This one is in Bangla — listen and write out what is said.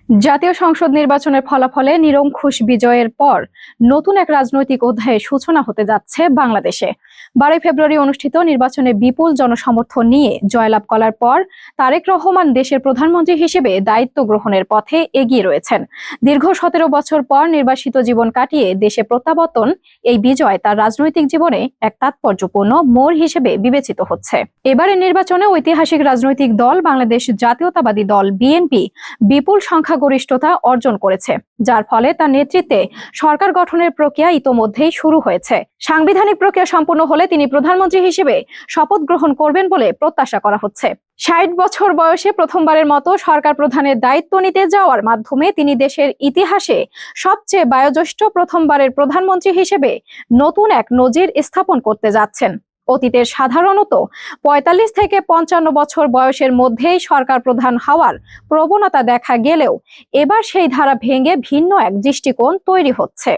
জাতীয় সংসদ নির্বাচনের ফলাফলে নিরঙ্কুশ বিজয়ের পর নতুন এক রাজনৈতিক অধ্যায়ের সূচনা হতে যাচ্ছে বাংলাদেশে। 12 ফেব্রুয়ারি অনুষ্ঠিত নির্বাচনে বিপুল জনসমর্থন নিয়ে জয়লাভ করার পর তারেক রহমান দেশের প্রধানমন্ত্রী হিসেবে দায়িত্ব গ্রহণের পথে এগিয়ে রয়েছেন। দীর্ঘ 17 বছর পর নির্বাসিত জীবন কাটিয়ে দেশে প্রত্যাবর্তন, এই বিজয় তার রাজনৈতিক জীবনে এক তাৎপর্যপূর্ণ মোড় হিসেবে বিবেচিত হচ্ছে। এবারের নির্বাচনে ঐতিহাসিক রাজনৈতিক দল বাংলাদেশ জাতীয়তাবাদী দল বিএনপি বিপুল সংখ্যাগরিষ্ঠতা অর্জন করেছে, যার ফলে তার নেতৃত্বে সরকার গঠনের প্রক্রিয়া ইতোমধ্যেই শুরু হয়েছে। সাংবিধানিক প্রক্রিয়া সম্পূর্ণ হলে তিনি প্রধানমন্ত্রী হিসেবে শপথ গ্রহণ করবেন বলে প্রত্যাশা করা হচ্ছে। 60 বছর বয়সে প্রথমবারের মতো সরকার প্রধানের দায়িত্ব নিতে যাওয়ার মাধ্যমে তিনি দেশের ইতিহাসে সবচেয়ে বয়োজ্যেষ্ঠ প্রথমবারের প্রধানমন্ত্রী হিসেবে নতুন এক নজির স্থাপন করতে যাচ্ছেন। অতীতে সাধারণত 45 থেকে 55 বছর বয়সের মধ্যেই সরকার প্রধান হওয়ার প্রবণতা দেখা গেলেও এবার সেই ধারা ভেঙে ভিন্ন এক দৃষ্টিকোণ তৈরি হচ্ছে।